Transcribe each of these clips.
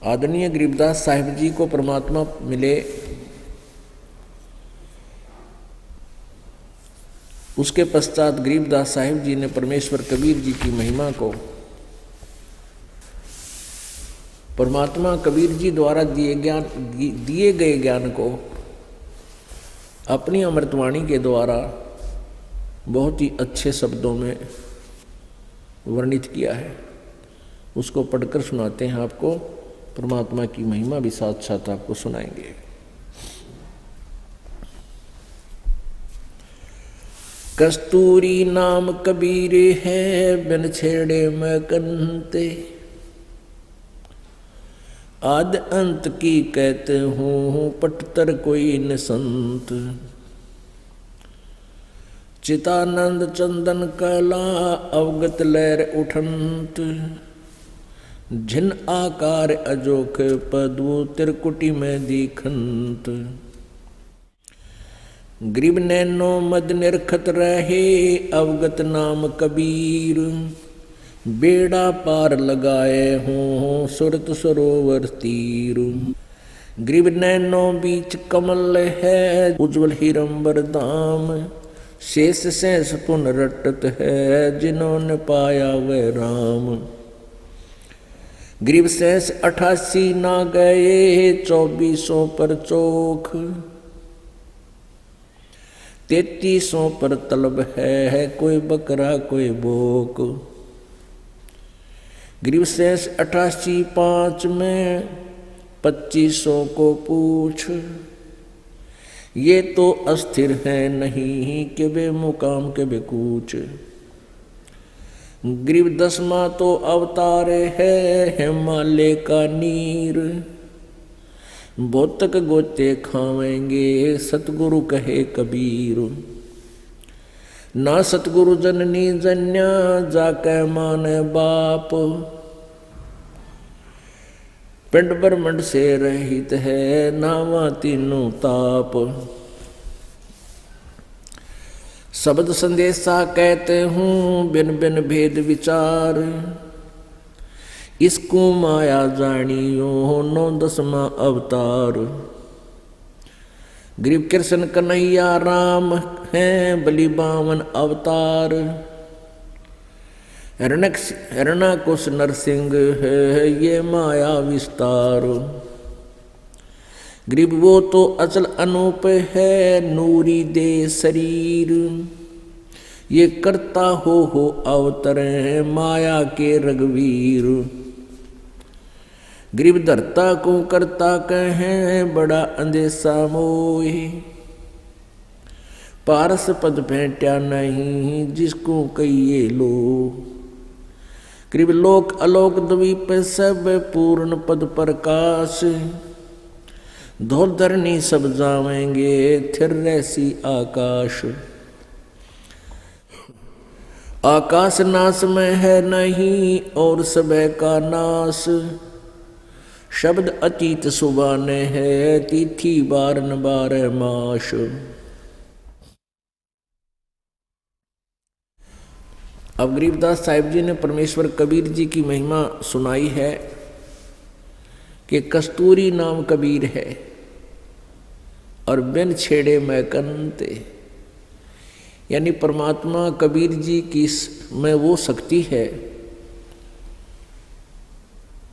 आदरणीय गरीबदास साहिब जी को परमात्मा मिले, उसके पश्चात गरीबदास साहिब जी ने परमेश्वर कबीर जी की महिमा को, परमात्मा कबीर जी द्वारा दिए गए ज्ञान को अपनी अमृतवाणी के द्वारा बहुत ही अच्छे शब्दों में वर्णित किया है। उसको पढ़कर सुनाते हैं आपको, परमात्मा की महिमा भी साथ साथ आपको सुनाएंगे। कस्तूरी नाम कबीर है, बिन छेड़े मैं कंते, आद अंत की कहते हूँ पटतर कोई न संत। चितानंद चंदन कला अवगत लहर उठंत, झिन आकार अजोख पदवो त्रिकुटी में दीखंत। ग्रीब नैनो मद निरखत रहे अवगत नाम कबीर, बेड़ा पार लगाए हों सुरत सरोवर तीर। ग्रीब नैनो बीच कमल है उज्ज्वल हिरंबर दाम, शेष शेष पुन रटत है जिन्होंने पाया वह राम। ग्रीब शेष 88 ना गए 2400 पर चोख, 3300 पर तलब है कोई बकरा कोई बोक। ग्रीब शेष 88 5 में 2500 को पूछ, ये तो अस्थिर है नहीं कि बे मुकाम के बेकूच। ग्रीब 10वां तो अवतार है हिमालय का नीर, बोतक गोते खावेंगे सतगुरु कहे कबीर। ना सतगुरु जननी जन्या जाके माने बाप, पिंड ब्रह्मंड से रहित है नावा तीनों ताप। शब्द संदेशा कहते हूँ बिन बिन भेद विचार, इसको माया जानियो 9 अवतार। गरीब कृष्ण कन्हैया राम हैं बलि 52 अवतार, हिरण्यकुश नरसिंह है ये माया विस्तार। गरीब वो तो अचल अनूप है नूरी दे शरीर, ये करता हो अवतरे माया के रघुवीर। गरीब धरता को करता कहें बड़ा अंदेशा मोह, पारस पद भेंट्या नहीं जिसको कहिए लो। गरीब लोक अलोक द्वीप सब पूर्ण पद प्रकाश, धोल धरनी सब जावेंगे थिर रहसी आकाश। आकाश नाश में है नहीं और सब का नाश, शब्द अतीत सुबाने है तिथि 12 मास। अब गरीबदास साहिब जी ने परमेश्वर कबीर जी की महिमा सुनाई है कि कस्तूरी नाम कबीर है और बिन छेड़े मैं कंते, यानी परमात्मा कबीर जी की में वो शक्ति है,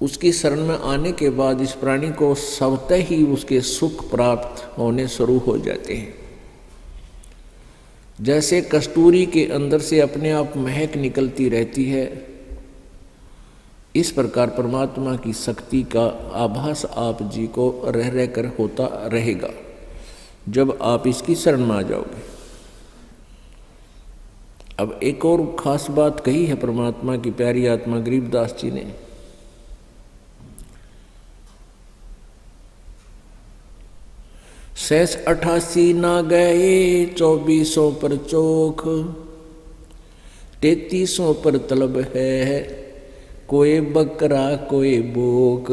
उसकी शरण में आने के बाद इस प्राणी को स्वतः ही उसके सुख प्राप्त होने शुरू हो जाते हैं। जैसे कस्तूरी के अंदर से अपने आप महक निकलती रहती है, इस प्रकार परमात्मा की शक्ति का आभास आप जी को रह रह कर होता रहेगा जब आप इसकी शरण में आ जाओगे। अब एक और खास बात कही है परमात्मा की प्यारी आत्मा गरीबदास जी ने, शेष 88 ना गए 2400 पर चोख, 3300 पर तलब है कोई बकरा कोई बोक।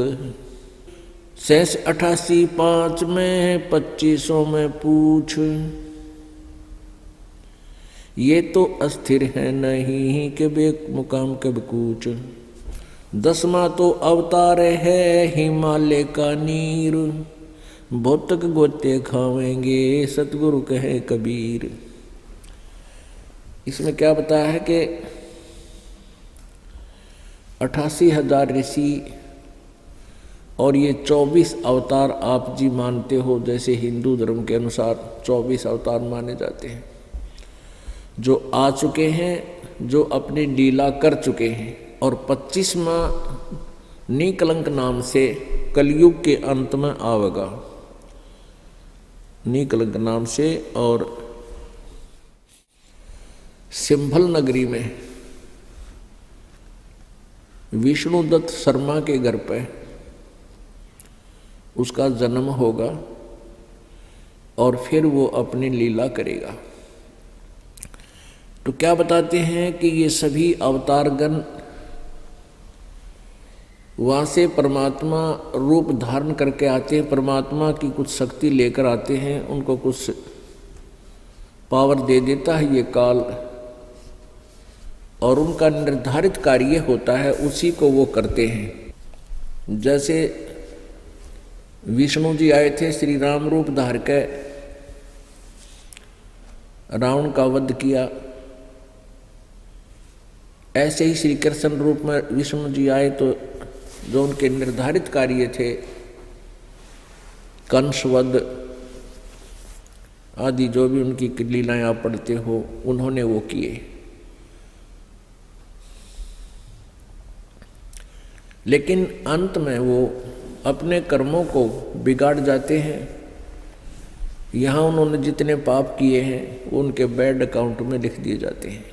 शेष 88 5 में 2500 में पूछ, ये तो अस्थिर है नहीं कि बे मुकाम कब कूच। 10वां तो अवतार है हिमालय का नीर, भौतक गोते खावेंगे सतगुरु कहे कबीर। इसमें क्या बताया है कि 88,000 ऋषि और ये 24 अवतार आप जी मानते हो, जैसे हिंदू धर्म के अनुसार 24 अवतार माने जाते हैं, जो आ चुके हैं, जो अपनी लीला कर चुके हैं। और 25वां निकलंक नाम से कलयुग के अंत में आवेगा, निकलंक नाम से। और सिंभल नगरी में विष्णुदत्त शर्मा के घर पे उसका जन्म होगा और फिर वो अपनी लीला करेगा। तो क्या बताते हैं कि ये सभी अवतारगण वहाँ से परमात्मा रूप धारण करके आते हैं, परमात्मा की कुछ शक्ति लेकर आते हैं, उनको कुछ पावर दे देता है ये काल, और उनका निर्धारित कार्य होता है, उसी को वो करते हैं। जैसे विष्णु जी आए थे, श्री राम रूप धार के रावण का वध किया, ऐसे ही श्री कृष्ण रूप में विष्णु जी आए तो जो उनके निर्धारित कार्य थे, कंसवध आदि जो भी उनकी लीलाएं आप पढ़ते हो, उन्होंने वो किए। लेकिन अंत में वो अपने कर्मों को बिगाड़ जाते हैं। यहाँ उन्होंने जितने पाप किए हैं वो उनके बैड अकाउंट में लिख दिए जाते हैं,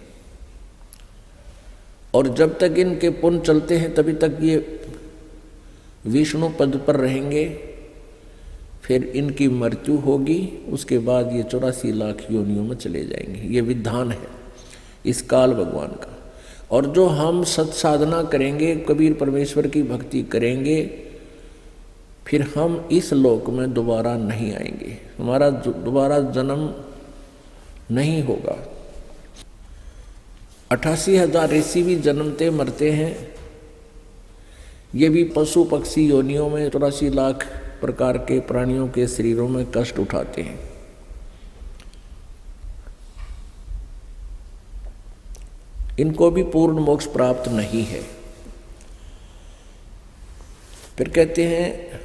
और जब तक इनके पुण्य चलते हैं तभी तक ये विष्णु पद पर रहेंगे। फिर इनकी मृत्यु होगी, उसके बाद ये 84 लाख योनियों में चले जाएंगे। ये विधान है इस काल भगवान का। और जो हम सत्साधना करेंगे, कबीर परमेश्वर की भक्ति करेंगे, फिर हम इस लोक में दोबारा नहीं आएंगे, हमारा दोबारा जन्म नहीं होगा। 88,000 ऋषि भी जन्मते मरते हैं, ये भी पशु पक्षी योनियों में 84 लाख प्रकार के प्राणियों के शरीरों में कष्ट उठाते हैं। इनको भी पूर्ण मोक्ष प्राप्त नहीं है। फिर कहते हैं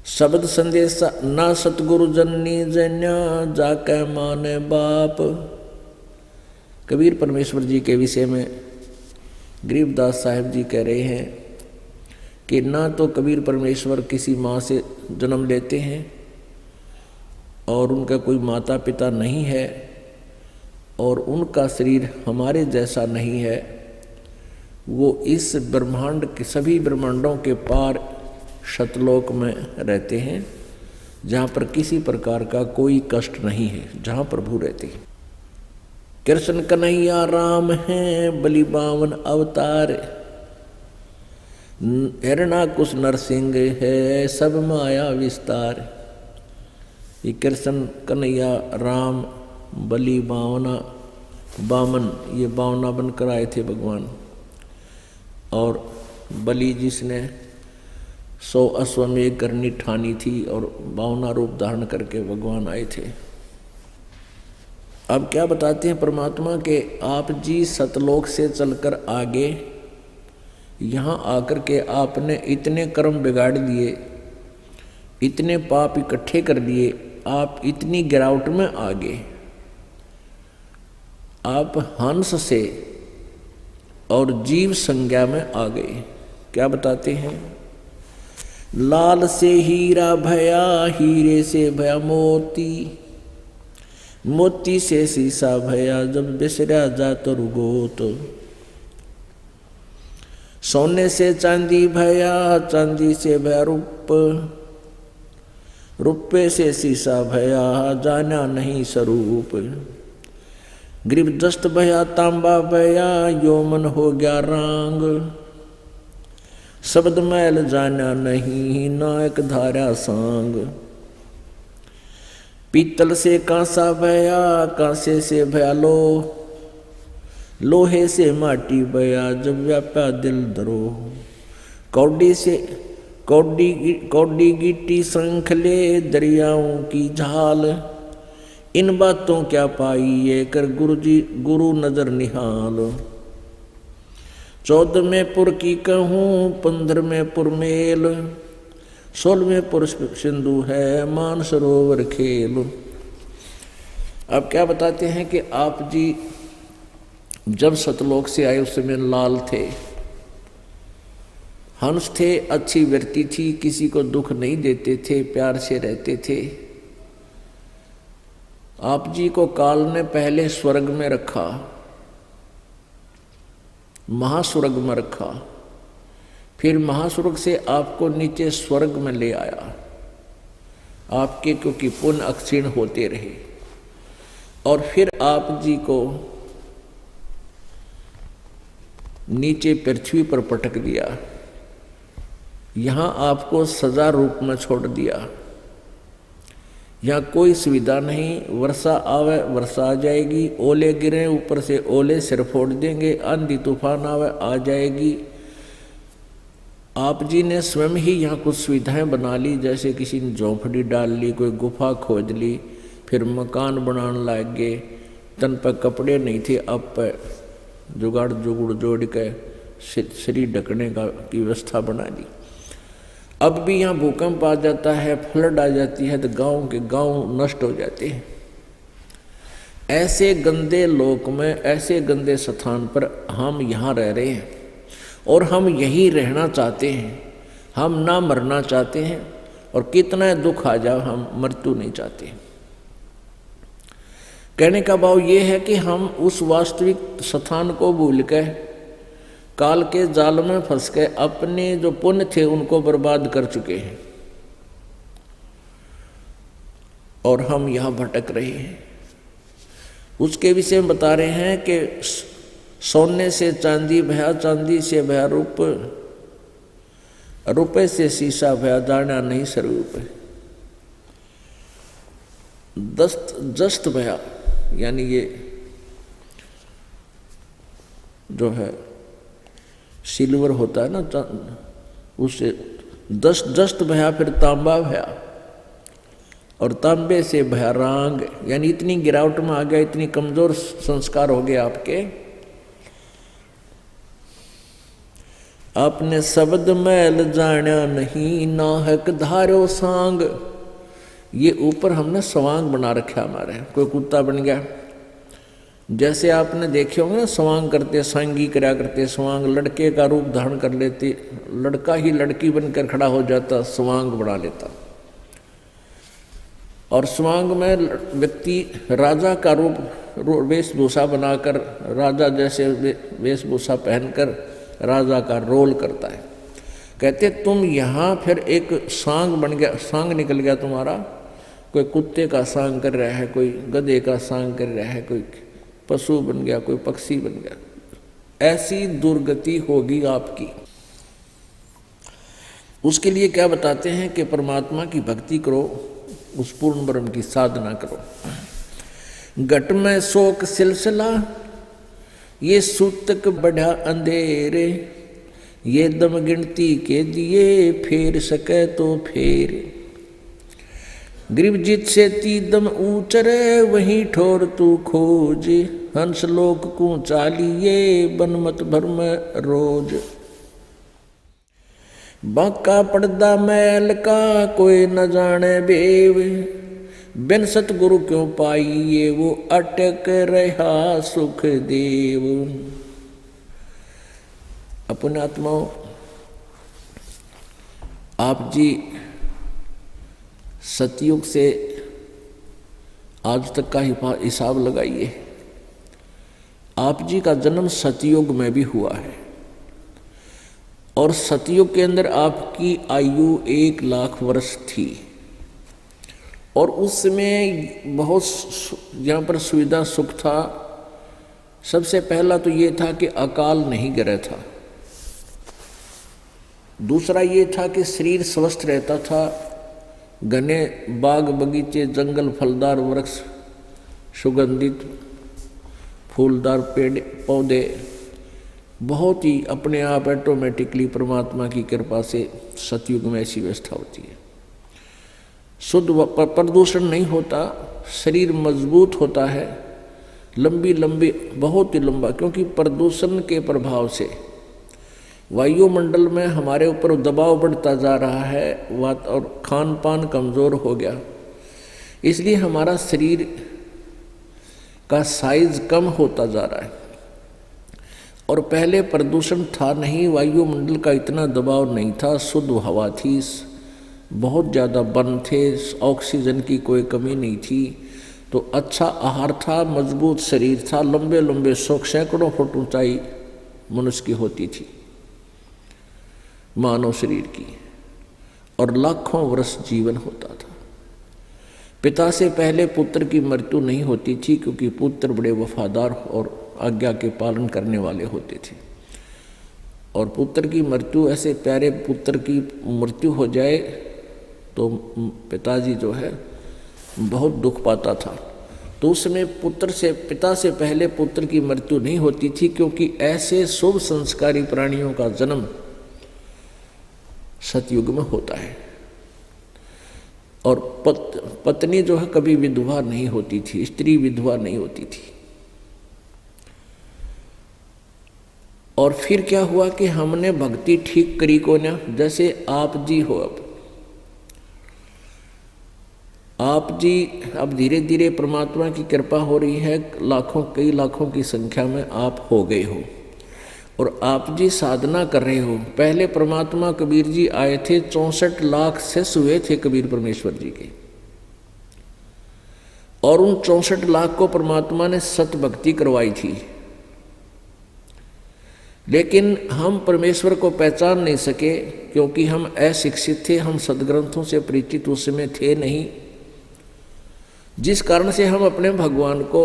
शब्द संदेश ना सतगुरु जननी जन्या जाके माने बाप। कबीर परमेश्वर जी के विषय में गरीबदास साहिब जी कह रहे हैं कि ना तो कबीर परमेश्वर किसी माँ से जन्म लेते हैं और उनका कोई माता पिता नहीं है, और उनका शरीर हमारे जैसा नहीं है। वो इस ब्रह्मांड के सभी ब्रह्मांडों के पार शतलोक में रहते हैं, जहाँ पर किसी प्रकार का कोई कष्ट नहीं है, जहाँ प्रभु रहते हैं। कृष्ण कन्हैया राम हैं बलि बावन अवतार, हिरणाकुश नरसिंह है सब माया विस्तार। ये कृष्ण कन्हैया राम बलि बामन, ये बावना बनकर आए थे भगवान। और बलि जिसने 100 अश्वमेध करनी ठानी थी और बावना रूप धारण करके भगवान आए थे। अब क्या बताते हैं परमात्मा के, आप जी सतलोक से चलकर आगे यहाँ आकर के आपने इतने कर्म बिगाड़ दिए, इतने पाप इकट्ठे कर दिए, आप इतनी गिरावट में आ गए। आप हंस से और जीव संज्ञा में आ गए। क्या बताते हैं, लाल से हीरा भया, हीरे से भया मोती, मोती से शीशा भया जब बिसरा जात रुगोत। सोने से चांदी भया, चांदी से भया रूप, रुपये से शीशा भया जाना नहीं स्वरूप। ग्रीब दस्त भया तांबा भया, योमन हो गया रांग, शब्द मैल जाना नहीं नायक धारा सांग। पीतल से कांसा भया, कांसे से भया लो, लोहे से माटी बया जब व्याप्या दिल धरो। कौडी गिट्टी श्रृंखले दरियाओं की झाल। इन बातों क्या पाई ये कर गुरु नजर निहाल। 14वें पुर की कहूँ 15वें पुर मेल। 16वें पुर सिंधु है मान सरोवर खेल। अब क्या बताते हैं कि आप जी जब सतलोक से आए उस समय लाल थे, हंस थे, अच्छी व्यक्ति थी, किसी को दुख नहीं देते थे, प्यार से रहते थे। आप जी को काल ने पहले स्वर्ग में रखा, महास्वर्ग में रखा, फिर महास्वर्ग से आपको नीचे स्वर्ग में ले आया आपके, क्योंकि पुण्य अक्षीण होते रहे। और फिर आप जी को नीचे पृथ्वी पर पटक दिया, यहाँ आपको सजा रूप में छोड़ दिया। यहाँ कोई सुविधा नहीं, वर्षा आवे वर्षा आ जाएगी, ओले गिरे ऊपर से ओले सिर फोड़ देंगे, आंधी तूफान आवे आ जाएगी। आप जी ने स्वयं ही यहाँ कुछ सुविधाएं बना ली, जैसे किसी ने झोंपड़ी डाल ली, कोई गुफा खोद ली, फिर मकान बनाने लग गए। तन पर कपड़े नहीं थे, अब पर जुगाड़ जुगुड़ जोड़ के शरीर ढकने की व्यवस्था बना दी। अब भी यहाँ भूकंप आ जाता है, फ्लड आ जाती है, तो गांव के गांव नष्ट हो जाते हैं। ऐसे गंदे लोक में, ऐसे गंदे स्थान पर हम यहाँ रह रहे हैं और हम यही रहना चाहते हैं। हम ना मरना चाहते हैं, और कितना दुख आ जाए हम मृत्यु नहीं चाहते। कहने का भाव ये है कि हम उस वास्तविक स्थान को भूल के काल के जाल में फंस के अपने जो पुण्य थे उनको बर्बाद कर चुके हैं, और हम यहाँ भटक रहे हैं। उसके विषय में बता रहे हैं कि सोने से चांदी भया, चांदी से भया रूप, रुपए से शीशा भया, जाना नहीं स्वरूप। जस्त भया, यानी ये जो है सिल्वर होता है ना, उससे दस्त भया, फिर तांबा भया, और तांबे से भया रांग, यानी इतनी गिरावट में आ गया, इतनी कमजोर संस्कार हो गए आपके। आपने शब्द मैल जाना नहीं, नाहक धारो सांग। ये ऊपर हमने स्वांग बना रखा हमारे, कोई कुत्ता बन गया। जैसे आपने देखे होंगे ना, स्वांग करते, सांगी करा करते, स्वांग लड़के का रूप धारण कर लेते, लड़का ही लड़की बनकर खड़ा हो जाता, स्वांग बना लेता। और स्वांग में व्यक्ति राजा का रूप वेशभूषा बनाकर, राजा जैसे वेशभूषा पहनकर राजा का रोल करता है। कहते तुम यहाँ फिर एक सांग बन गया, सांग निकल गया तुम्हारा। कोई कुत्ते का सांग कर रहा है, कोई गधे का सांग कर रहा है, कोई पशु बन गया, कोई पक्षी बन गया। ऐसी दुर्गति होगी आपकी। उसके लिए क्या बताते हैं कि परमात्मा की भक्ति करो, उस पूर्ण ब्रह्म की साधना करो। घट में शोक सिलसिला, ये सूतक बढ़ा अंधेरे, ये दम गिनती के दिए, फेर सके तो फेर। ग्रीवजित से ती दम ऊंचरे, वहीं ठोर तू खोज, हंस लोक को चालिए, बनमत भरम रोज। बांका पर्दा मैल का, कोई न जाने बेव, बिन सतगुरु क्यों पाइए, वो अटक रहा सुख देव। अपने आत्माओं, आप जी सतयुग से आज तक का हिसाब लगाइए। आप जी का जन्म सतयुग में भी हुआ है, और सतयुग के अंदर आपकी आयु 1 लाख वर्ष थी, और उसमें बहुत यहाँ पर सुविधा सुख था। सबसे पहला तो ये था कि अकाल नहीं गिरा था। दूसरा ये था कि शरीर स्वस्थ रहता था, घने बाग बगीचे, जंगल, फलदार वृक्ष, सुगंधित फूलदार पेड़ पौधे बहुत ही अपने आप ऑटोमेटिकली परमात्मा की कृपा से सतयुग में ऐसी व्यवस्था होती है। शुद्ध प्रदूषण नहीं होता, शरीर मजबूत होता है, लंबी बहुत ही लंबा, क्योंकि प्रदूषण के प्रभाव से वायुमंडल में हमारे ऊपर दबाव बढ़ता जा रहा है और खान पान कमज़ोर हो गया, इसलिए हमारा शरीर का साइज कम होता जा रहा है। और पहले प्रदूषण था नहीं, वायुमंडल का इतना दबाव नहीं था, शुद्ध हवा थी, बहुत ज़्यादा वन थे, ऑक्सीजन की कोई कमी नहीं थी, तो अच्छा आहार था, मजबूत शरीर था, लंबे 100 सैकड़ों फुट ऊंचाई मनुष्य की होती थी मानव शरीर की, और लाखों वर्ष जीवन होता था। पिता से पहले पुत्र की मृत्यु नहीं होती थी, क्योंकि पुत्र बड़े वफादार और आज्ञा के पालन करने वाले होते थे। और पुत्र की मृत्यु, ऐसे प्यारे पुत्र की मृत्यु हो जाए तो पिताजी जो है बहुत दुख पाता था। तो उस समय पिता से पहले पुत्र की मृत्यु नहीं होती थी, क्योंकि ऐसे शुभ संस्कारी प्राणियों का जन्म सतयुग में होता है। और पत्नी जो है कभी विधवा नहीं होती थी, स्त्री विधवा नहीं होती थी। और फिर क्या हुआ कि हमने भक्ति ठीक करी को ना, जैसे आप जी हो, आप जी अब धीरे धीरे परमात्मा की कृपा हो रही है, कई लाखों की संख्या में आप हो गए हो, और आप जी साधना कर रहे हो। पहले परमात्मा कबीर जी आए थे, 64 लाख शिष्य हुए थे कबीर परमेश्वर जी के, और उन 64 लाख को परमात्मा ने सत भक्ति करवाई थी। लेकिन हम परमेश्वर को पहचान नहीं सके, क्योंकि हम अशिक्षित थे, हम सदग्रंथों से परिचित उस समय थे नहीं, जिस कारण से हम अपने भगवान को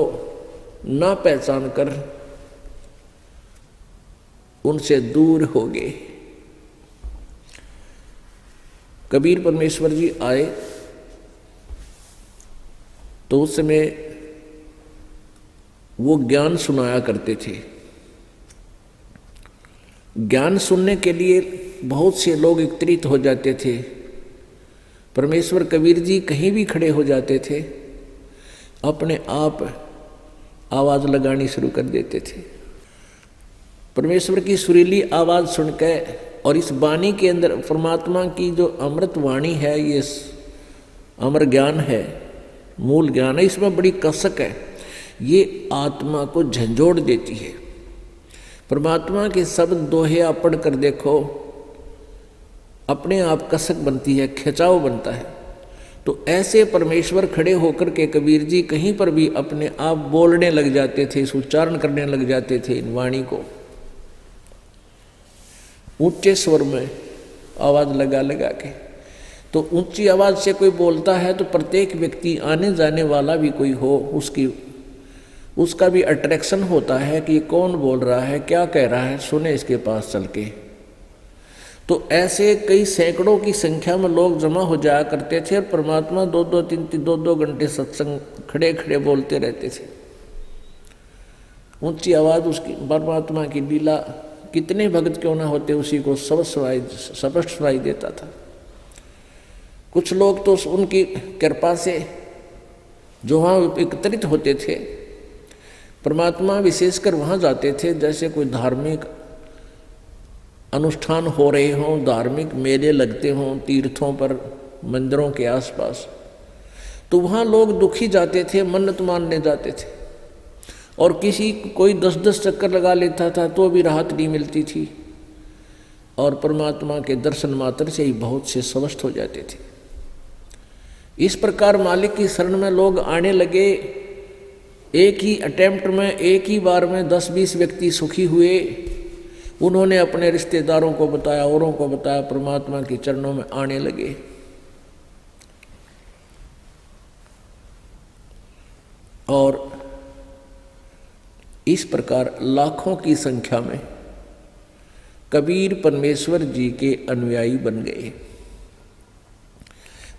ना पहचान कर उनसे दूर हो गए। कबीर परमेश्वर जी आए तो उस समय वो ज्ञान सुनाया करते थे। ज्ञान सुनने के लिए बहुत से लोग एकत्रित हो जाते थे। परमेश्वर कबीर जी कहीं भी खड़े हो जाते थे, अपने आप आवाज़ लगानी शुरू कर देते थे। परमेश्वर की सुरीली आवाज़ सुनकर, और इस वाणी के अंदर परमात्मा की जो अमृत वाणी है, ये अमर ज्ञान है, मूल ज्ञान है, इसमें बड़ी कसक है, ये आत्मा को झंझोड़ देती है। परमात्मा के शब्द दोहे आप पढ़ कर देखो, अपने आप कसक बनती है, खिंचाव बनता है। तो ऐसे परमेश्वर खड़े होकर के कबीर जी कहीं पर भी अपने आप बोलने लग जाते थे, उच्चारण करने लग जाते थे इन वाणी को, ऊंचे स्वर में आवाज़ लगा लगा के। तो ऊंची आवाज़ से कोई बोलता है तो प्रत्येक व्यक्ति, आने जाने वाला भी कोई हो, उसका भी अट्रैक्शन होता है कि कौन बोल रहा है, क्या कह रहा है, सुने इसके पास चल के। तो ऐसे कई सैकड़ों की संख्या में लोग जमा हो जाया करते थे, और परमात्मा 2-2 घंटे सत्संग खड़े खड़े बोलते रहते थे। ऊंची आवाज़ उसकी, परमात्मा की लीला, कितने भक्त क्यों ना होते उसी को स्पष्ट सुनाई देता था। कुछ लोग तो उनकी कृपा से जो वहाँ एकत्रित होते थे, परमात्मा विशेषकर वहाँ जाते थे, जैसे कोई धार्मिक अनुष्ठान हो रहे हों, धार्मिक मेले लगते हों तीर्थों पर, मंदिरों के आसपास, तो वहाँ लोग दुखी जाते थे, मन्नत मानने जाते थे, और कोई 10-10 चक्कर लगा लेता था तो भी राहत नहीं मिलती थी, और परमात्मा के दर्शन मात्र से ही बहुत से स्वस्थ हो जाते थे। इस प्रकार मालिक की शरण में लोग आने लगे। एक ही अटेम्प्ट में, एक ही बार में 10-20 व्यक्ति सुखी हुए। उन्होंने अपने रिश्तेदारों को बताया, औरों को बताया, परमात्मा के चरणों में आने लगे। और इस प्रकार लाखों की संख्या में कबीर परमेश्वर जी के अनुयायी बन गए।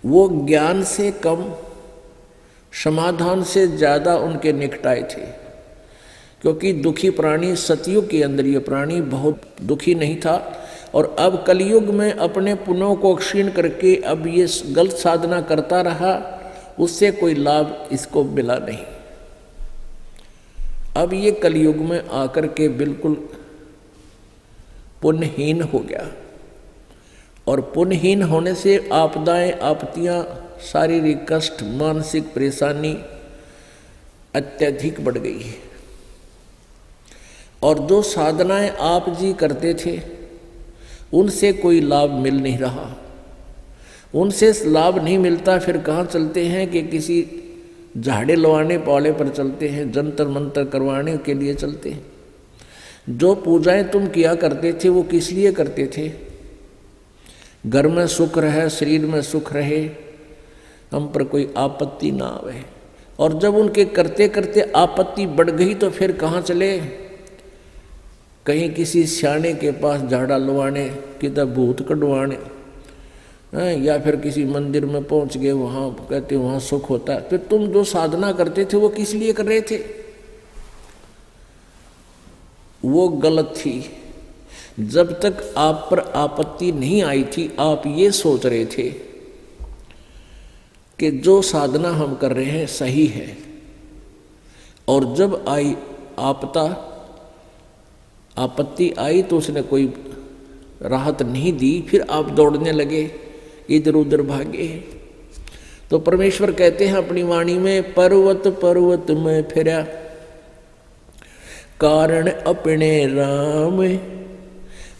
वो ज्ञान से कम, समाधान से ज़्यादा उनके निकट आए थे। क्योंकि दुखी प्राणी सतयुग के अंदर ये प्राणी बहुत दुखी नहीं था, और अब कलयुग में अपने पुण्यों को क्षीण करके अब ये गलत साधना करता रहा, उससे कोई लाभ इसको मिला नहीं। अब ये कलयुग में आकर के बिल्कुल पुण्यहीन हो गया, और पुण्यहीन होने से आपदाएं, आपत्तियां, शारीरिक कष्ट, मानसिक परेशानी अत्यधिक बढ़ गई है। और जो साधनाएं आप जी करते थे उनसे कोई लाभ मिल नहीं रहा, उनसे लाभ नहीं मिलता, फिर कहाँ चलते हैं कि किसी झाड़े लवाने पाले पर चलते हैं, जंतर मंतर करवाने के लिए चलते हैं। जो पूजाएं तुम किया करते थे वो किस लिए करते थे? घर में सुख रहे, शरीर में सुख रहे, हम पर कोई आपत्ति ना आवे। और जब उनके करते करते आपत्ति बढ़ गई तो फिर कहाँ चले? कहीं किसी सियाने के पास झाड़ा लवाने, किधर भूत कढ़वाने, या फिर किसी मंदिर में पहुंच गए, वहाँ कहते वहाँ सुख होता है। फिर तुम जो साधना करते थे वो किस लिए कर रहे थे? वो गलत थी। जब तक आप पर आपत्ति नहीं आई थी आप ये सोच रहे थे कि जो साधना हम कर रहे हैं सही है, और जब आई आपत्ति आई तो उसने कोई राहत नहीं दी, फिर आप दौड़ने लगे, इधर उधर भागे। तो परमेश्वर कहते हैं अपनी वाणी में, पर्वत पर्वत में फिरा, कारण अपने राम,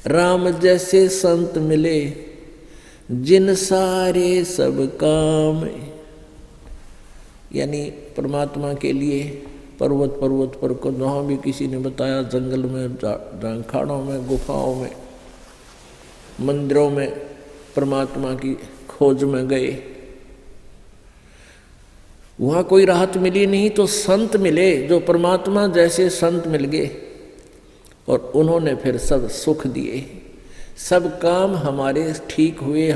राम जैसे संत मिले, जिन सारे सब काम। यानी परमात्मा के लिए पर्वत पर्वत पर को जहाँ भी किसी ने बताया, जंगल में, झांखाड़ों में, गुफाओं में, मंदिरों में परमात्मा की खोज में गए, वहाँ कोई राहत मिली नहीं तो संत मिले, जो परमात्मा जैसे संत मिल गए, और उन्होंने फिर सब सुख दिए, सब काम हमारे ठीक हुए।